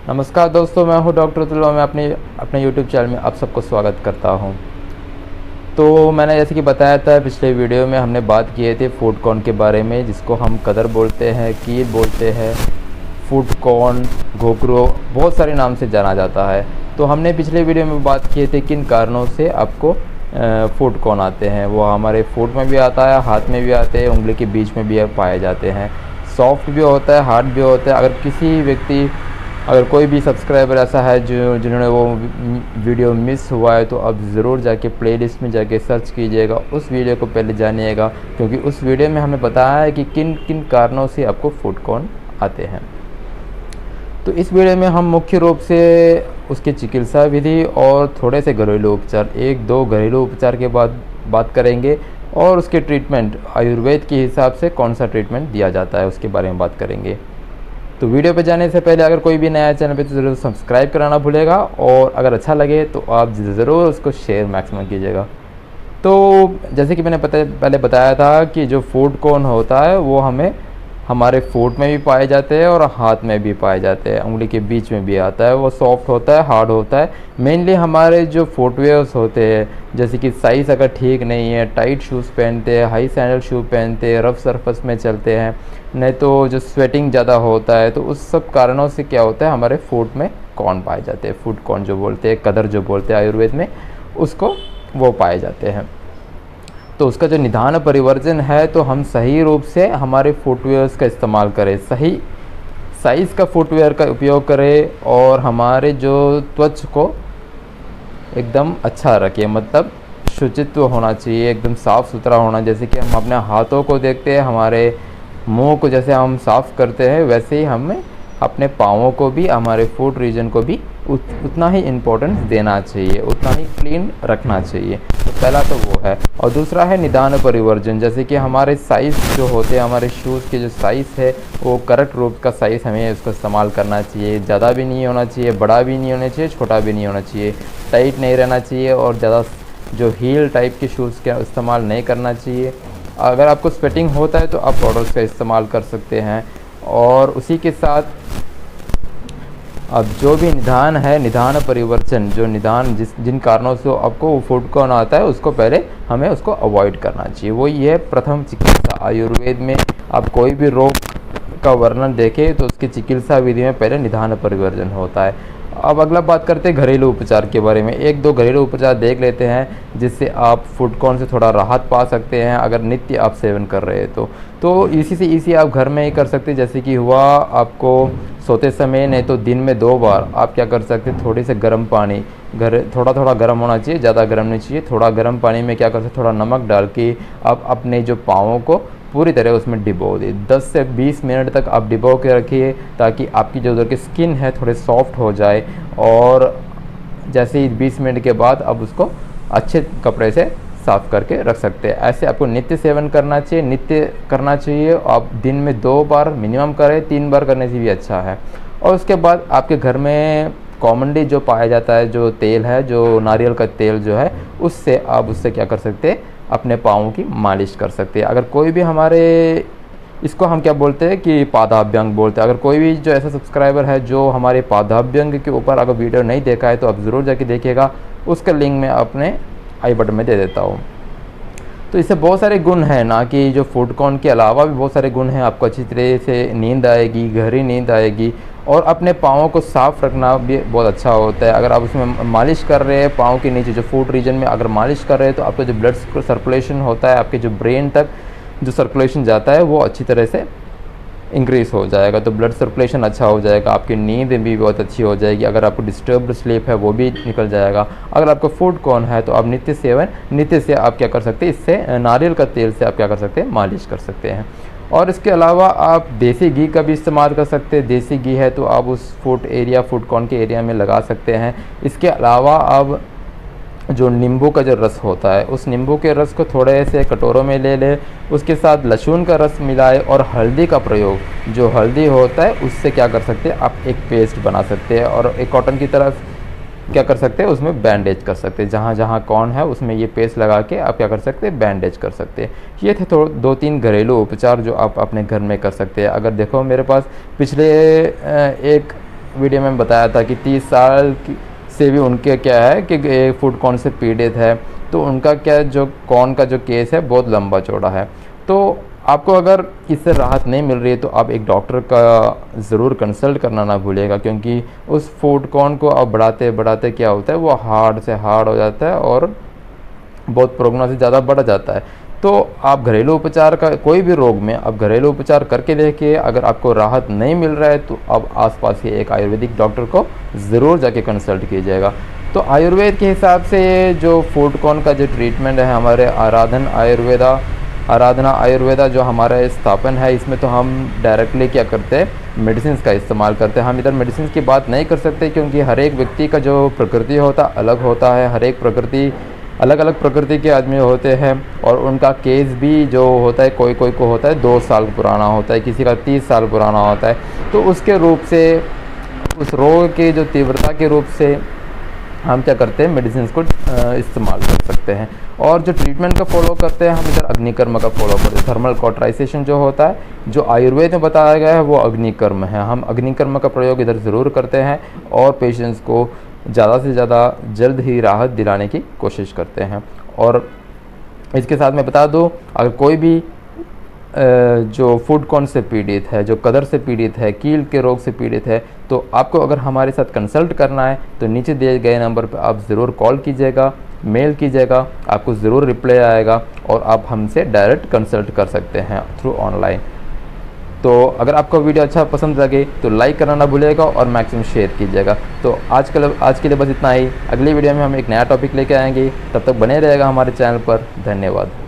नमस्कार दोस्तों, मैं हूं डॉक्टर अतुल। मैं अपने यूट्यूब चैनल में आप सबको स्वागत करता हूं। तो मैंने जैसे कि बताया था, पिछले वीडियो में हमने बात किए थे फूड कॉर्न के बारे में, जिसको हम कदर बोलते हैं, कीर बोलते हैं, फूड कॉर्न, घोकरो, बहुत सारे नाम से जाना जाता है। तो हमने पिछले वीडियो में बात किए थे किन कारणों से आपको फूड कॉर्न आते हैं। वो हमारे फूड में भी आता है, हाथ में भी आते हैं, उंगली के बीच में भी पाए जाते हैं। सॉफ्ट भी होता है, हार्ड भी होता है। अगर कोई भी सब्सक्राइबर ऐसा है जिन्होंने वो वीडियो मिस हुआ है, तो अब ज़रूर जाके प्लेलिस्ट में जाके सर्च कीजिएगा, उस वीडियो को पहले जानिएगा, क्योंकि उस वीडियो में हमने बताया है कि किन किन कारणों से आपको फूड कॉर्न आते हैं। तो इस वीडियो में हम मुख्य रूप से उसकी चिकित्सा विधि और थोड़े से घरेलू उपचार, एक दो घरेलू उपचार के बाद बात करेंगे, और उसके ट्रीटमेंट आयुर्वेद के हिसाब से कौन सा ट्रीटमेंट दिया जाता है उसके बारे में बात करेंगे। तो वीडियो पे जाने से पहले अगर कोई भी नया चैनल पे तो ज़रूर सब्सक्राइब कराना भूलेगा, और अगर अच्छा लगे तो आप ज़रूर उसको शेयर मैक्सिमम कीजिएगा। तो जैसे कि मैंने पहले बताया था कि जो फूड कॉर्न होता है वो हमारे फूड में भी पाए जाते हैं और हाथ में भी पाए जाते हैं, उंगली के बीच में भी आता है। वो सॉफ्ट होता है, हार्ड होता है। मेनली हमारे जो फुटवेयर्स होते हैं, जैसे कि साइज़ अगर ठीक नहीं है, टाइट शूज़ पहनते हैं, हाई सैंडल शू पहनते हैं, रफ सरफेस में चलते हैं, नहीं तो जो स्वेटिंग ज़्यादा होता है, तो उस सब कारणों से क्या होता है, हमारे फूड में कॉर्न पाए जाते हैं। फूड कॉर्न जो बोलते हैं, कदर जो बोलते हैं आयुर्वेद में, उसको वो पाए जाते हैं। तो उसका जो निदान परिवर्जन है, तो हम सही रूप से हमारे फुटवेयर्स का इस्तेमाल करें, सही साइज़ का फुटवेयर का उपयोग करें, और हमारे जो त्वचा को एकदम अच्छा रखें, मतलब शुचित्व होना चाहिए, एकदम साफ़ सुथरा होना। जैसे कि हम अपने हाथों को देखते हैं, हमारे मुंह को जैसे हम साफ़ करते हैं, वैसे ही हमें अपने पाँवों को भी, हमारे फुट रीजन को भी उतना ही इम्पोर्टेंस देना चाहिए, उतना ही क्लीन रखना चाहिए। तो पहला तो वो है। और दूसरा है निदान परिवर्जन। जैसे कि हमारे साइज़ जो होते हैं, हमारे शूज़ के जो साइज़ है, वो करेक्ट रूप का साइज़ हमें उसको इस्तेमाल करना चाहिए। ज़्यादा भी नहीं होना चाहिए, बड़ा भी नहीं होना चाहिए, छोटा भी नहीं होना चाहिए, टाइट नहीं रहना चाहिए, और ज़्यादा जो हील टाइप के शूज़ का इस्तेमाल नहीं करना चाहिए। अगर आपको स्वेटिंग होता है तो आप पाउडर्स का इस्तेमाल कर सकते हैं। और उसी के साथ अब जो भी निदान है, निदान परिवर्तन, जो निदान जिन कारणों से आपको वो फूड कॉर्न आता है, उसको पहले हमें उसको अवॉइड करना चाहिए। वो ये है प्रथम चिकित्सा। आयुर्वेद में आप कोई भी रोग का वर्णन देखें तो उसकी चिकित्सा विधि में पहले निदान परिवर्तन होता है। अब अगला बात करते हैं घरेलू उपचार के बारे में। एक दो घरेलू उपचार देख लेते हैं जिससे आप फूड कॉर्न से थोड़ा राहत पा सकते हैं, अगर नित्य आप सेवन कर रहे हैं तो इसी से इसी आप घर में ही कर सकते हैं। जैसे कि हुआ आपको सोते समय, नहीं तो दिन में 2 बार आप क्या कर सकते हैं, थोड़े से गर्म पानी, थोड़ा थोड़ा गर्म होना चाहिए, ज़्यादा गर्म नहीं चाहिए, थोड़ा गर्म पानी में क्या कर सकते, थोड़ा नमक डाल के आप अपने जो पाँवों को पूरी तरह उसमें डिबो दें। 10 से 20 मिनट तक आप डिबो के रखिए, ताकि आपकी जो उधर की स्किन है थोड़े सॉफ्ट हो जाए। और जैसे ही 20 मिनट के बाद आप उसको अच्छे कपड़े से साफ़ करके रख सकते हैं। ऐसे आपको नित्य सेवन करना चाहिए, नित्य करना चाहिए। आप दिन में 2 बार मिनिमम करें, 3 बार करने से भी अच्छा है। और उसके बाद आपके घर में कॉमनली जो पाया जाता है, जो तेल है, जो नारियल का तेल जो है, उससे क्या कर सकते हैं, अपने पाँवों की मालिश कर सकते हैं। अगर कोई भी इसको हम क्या बोलते हैं कि पादाभ्यंग बोलते हैं। अगर कोई भी जो ऐसा सब्सक्राइबर है जो हमारे पादाभ्यंग के ऊपर अगर वीडियो नहीं देखा है, तो आप ज़रूर जाके देखिएगा, उसका लिंक मैं अपने आई बटन में दे देता हूँ। तो इससे बहुत सारे गुण हैं, ना कि जो फूड कॉर्न के अलावा भी बहुत सारे गुण हैं। आपको अच्छी तरह से नींद आएगी, गहरी नींद आएगी, और अपने पाँवों को साफ़ रखना भी बहुत अच्छा होता है। अगर आप उसमें मालिश कर रहे हैं, पाँव के नीचे जो फुट रीजन में अगर मालिश कर रहे हैं, तो आपका जो ब्लड सर्कुलेशन होता है, आपके जो ब्रेन तक जो सर्कुलेशन जाता है, वो अच्छी तरह से इंक्रीज़ हो जाएगा। तो ब्लड सर्कुलेशन अच्छा हो जाएगा, आपकी नींद भी बहुत अच्छी हो जाएगी। अगर आपको डिस्टर्ब्ड स्लीप है, वो भी निकल जाएगा। अगर आपका फूड कॉर्न है, तो आप नित्य से आप क्या कर सकते हैं, इससे नारियल का तेल से आप क्या कर सकते हैं, मालिश कर सकते हैं। और इसके अलावा आप देसी घी का भी इस्तेमाल कर सकते हैं। देसी घी है तो आप उस फूड कॉर्न के एरिया में लगा सकते हैं। इसके अलावा आप जो नींबू का जो रस होता है, उस नींबू के रस को थोड़े से कटोरों में ले लें, उसके साथ लहसुन का रस मिलाए, और हल्दी का प्रयोग, जो हल्दी होता है उससे क्या कर सकते हैं, आप एक पेस्ट बना सकते हैं, और एक कॉटन की तरफ क्या कर सकते हैं, उसमें बैंडेज कर सकते हैं। जहाँ जहाँ कॉर्न है उसमें ये पेस्ट लगा के आप क्या कर सकते हैं, बैंडेज कर सकते हैं। ये थे 2-3 घरेलू उपचार जो आप अपने घर में कर सकते हैं। अगर देखो मेरे पास पिछले एक वीडियो में बताया था कि 30 साल से भी उनके क्या है कि फूड कॉर्न से पीड़ित है, तो उनका क्या जो कॉर्न का जो केस है बहुत लंबा चौड़ा है। तो आपको अगर इससे राहत नहीं मिल रही है तो आप एक डॉक्टर का ज़रूर कंसल्ट करना ना भूलिएगा, क्योंकि उस फूड कॉर्न को अब बढ़ाते बढ़ाते क्या होता है वो हार्ड से हार्ड हो जाता है और बहुत प्रोग्नोसिस ज़्यादा बढ़ जाता है। तो आप घरेलू उपचार का कोई भी रोग में आप घरेलू उपचार करके देखिए, अगर आपको राहत नहीं मिल रहा है तो आप आसपास के एक आयुर्वेदिक डॉक्टर को ज़रूर जाके कंसल्ट कीजिएगा। तो आयुर्वेद के हिसाब से जो फूड कॉर्न का जो ट्रीटमेंट है, हमारे आराधना आयुर्वेदा जो हमारा स्थापन है, इसमें तो हम डायरेक्टली क्या करते हैं मेडिसिन का इस्तेमाल करते हैं। हम इधर मेडिसिन की बात नहीं कर सकते, क्योंकि हर एक व्यक्ति का जो प्रकृति होता अलग होता है, हर एक प्रकृति अलग अलग प्रकृति के आदमी होते हैं और उनका केस भी जो होता है कोई कोई को होता है 2 साल पुराना होता है, किसी का 30 साल पुराना होता है। तो उसके रूप से उस रोग के जो तीव्रता के रूप से हम क्या करते हैं मेडिसिन को इस्तेमाल कर सकते हैं। और जो ट्रीटमेंट का फॉलो करते हैं हम इधर अग्निकर्म का फॉलो करते हैं। थर्मल कॉटराइजेशन जो होता है जो आयुर्वेद में बताया गया है वो अग्निकर्म है। हम अग्निकर्म का प्रयोग इधर ज़रूर करते हैं और पेशेंट्स को ज़्यादा से ज़्यादा जल्द ही राहत दिलाने की कोशिश करते हैं। और इसके साथ मैं बता दूं, अगर कोई भी जो फूड कॉर्न से पीड़ित है, जो कदर से पीड़ित है, कील के रोग से पीड़ित है, तो आपको अगर हमारे साथ कंसल्ट करना है तो नीचे दिए गए नंबर पर आप ज़रूर कॉल कीजिएगा, मेल कीजिएगा, आपको ज़रूर रिप्लाई आएगा और आप हमसे डायरेक्ट कंसल्ट कर सकते हैं थ्रू ऑनलाइन। तो अगर आपको वीडियो अच्छा पसंद लगे तो लाइक करना ना भूलिएगा और मैक्सिमम शेयर कीजिएगा। तो आज के लिए बस इतना ही। अगली वीडियो में हम एक नया टॉपिक लेके आएंगे, तब तक बने रहेगा हमारे चैनल पर। धन्यवाद।